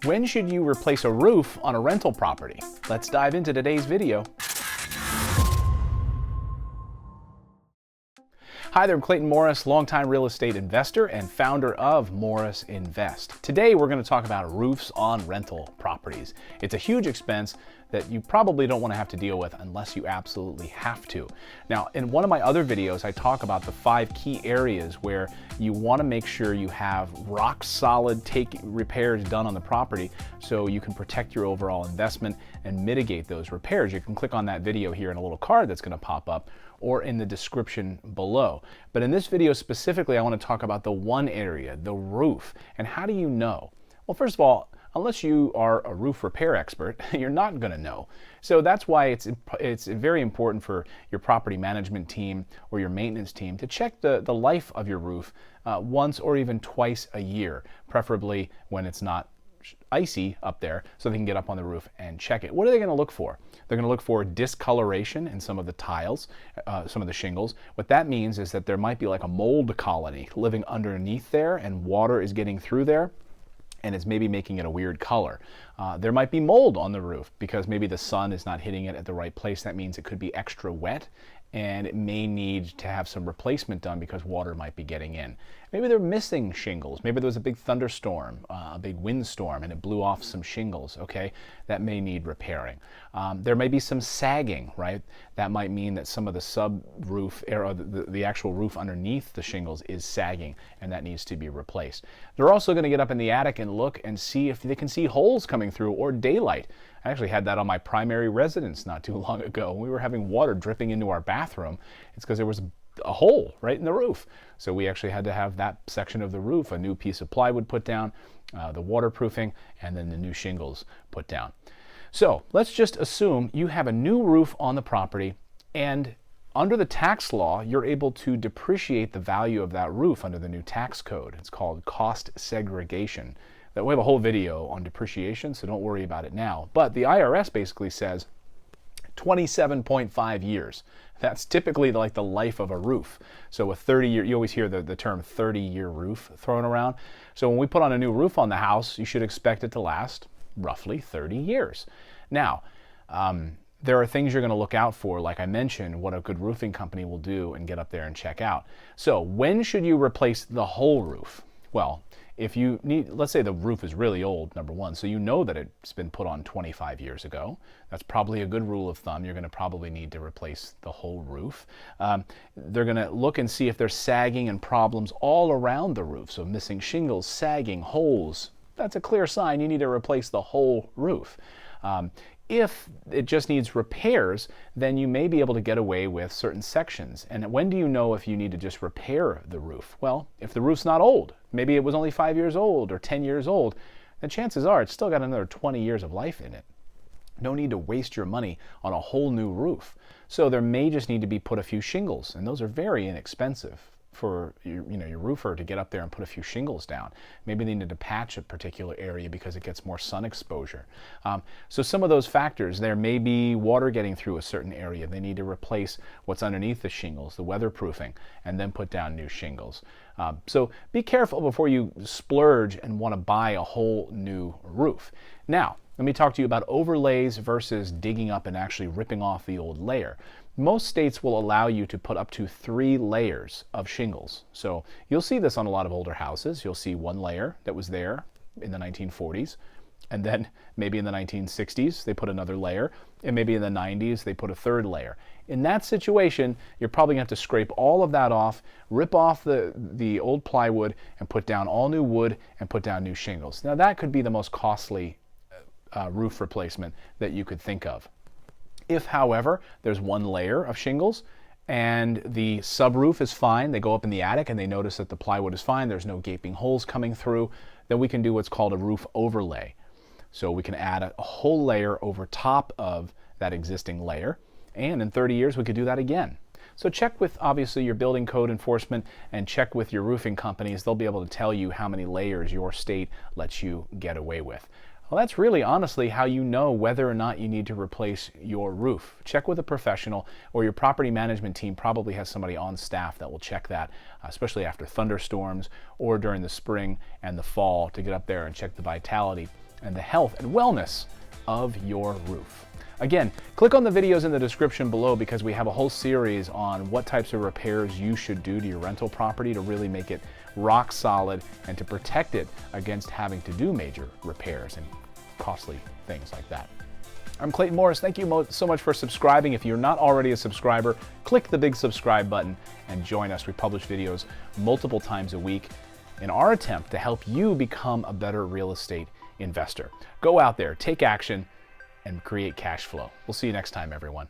When should you replace a roof on a rental property? Let's dive into today's video. Hi there, I'm Clayton Morris, longtime real estate investor and founder of Morris Invest. Today we're going to talk about roofs on rental properties. It's a huge expense that you probably don't want to have to deal with unless you absolutely have to. Now, in one of my other videos, I talk about the 5 key areas where you want to make sure you have rock solid repairs done on the property so you can protect your overall investment and mitigate those repairs. You can click on that video here in a little card that's going to pop up or in the description below. But in this video specifically, I want to talk about the one area, the roof. And how do you know? Well, first of all, unless you are a roof repair expert, you're not going to know. So that's why it's very important for your property management team or your maintenance team to check the life of your roof once or even twice a year, preferably when it's not icy up there, so they can get up on the roof and check it. What are they going to look for? They're going to look for discoloration in some of the tiles, some of the shingles. What that means is that there might be like a mold colony living underneath there and water is getting through there and it's maybe making it a weird color. There might be mold on the roof because maybe the sun is not hitting it at the right place. That means it could be extra wet and it may need to have some replacement done because water might be getting in. Maybe they're missing shingles. Maybe there was a big thunderstorm, a big windstorm, and it blew off some shingles, okay? That may need repairing. There may be some sagging, right? That might mean that some of the sub-roof, or the actual roof underneath the shingles is sagging, and that needs to be replaced. They're also gonna get up in the attic and look and see if they can see holes coming through or daylight. I actually had that on my primary residence not too long ago. We were having water dripping into our bathroom. It's because there was a hole right in the roof. So we actually had to have that section of the roof, a new piece of plywood put down, the waterproofing, and then the new shingles put down. So let's just assume you have a new roof on the property, and under the tax law, you're able to depreciate the value of that roof under the new tax code. It's called cost segregation. We have a whole video on depreciation, so don't worry about it now. But the IRS basically says 27.5 years. That's typically like the life of a roof. So a 30-year, you always hear the term 30-year roof thrown around. So when we put on a new roof on the house, you should expect it to last roughly 30 years. Now, there are things you're going to look out for, like I mentioned, what a good roofing company will do and get up there and check out. So when should you replace the whole roof? Well, if you need, let's say the roof is really old, number one, so you know that it's been put on 25 years ago. That's probably a good rule of thumb. You're going to probably need to replace the whole roof. They're going to look and see if there's sagging and problems all around the roof. So missing shingles, sagging, holes. That's a clear sign you need to replace the whole roof. If it just needs repairs, then you may be able to get away with certain sections. And when do you know if you need to just repair the roof? Well, if the roof's not old, maybe it was only 5 years old or 10 years old, then chances are it's still got another 20 years of life in it. No need to waste your money on a whole new roof. So there may just need to be put a few shingles, and those are very inexpensive for your roofer to get up there and put a few shingles down. Maybe they need to patch a particular area because it gets more sun exposure. So some of those factors, there may be water getting through a certain area. They need to replace what's underneath the shingles, the weatherproofing, and then put down new shingles. So be careful before you splurge and want to buy a whole new roof. Now, let me talk to you about overlays versus digging up and actually ripping off the old layer. Most states will allow you to put up to 3 layers of shingles. So you'll see this on a lot of older houses. You'll see one layer that was there in the 1940s, and then maybe in the 1960s they put another layer, and maybe in the 90s they put a 3rd layer. In that situation, you're probably going to have to scrape all of that off, rip off the old plywood, and put down all new wood and put down new shingles. Now that could be the most costly roof replacement that you could think of. If, however, there's one layer of shingles and the subroof is fine, they go up in the attic and they notice that the plywood is fine, there's no gaping holes coming through, then we can do what's called a roof overlay. So we can add a whole layer over top of that existing layer, and in 30 years we could do that again. So check with, obviously, your building code enforcement and check with your roofing companies. They'll be able to tell you how many layers your state lets you get away with. Well, that's really honestly how you know whether or not you need to replace your roof. Check with a professional, or your property management team probably has somebody on staff that will check that, especially after thunderstorms or during the spring and the fall, to get up there and check the vitality and the health and wellness of your roof. Again, click on the videos in the description below because we have a whole series on what types of repairs you should do to your rental property to really make it rock solid and to protect it against having to do major repairs and costly things like that. I'm Clayton Morris. Thank you so much for subscribing. If you're not already a subscriber, click the big subscribe button and join us. We publish videos multiple times a week in our attempt to help you become a better real estate investor. Go out there, take action, and create cash flow. We'll see you next time, everyone.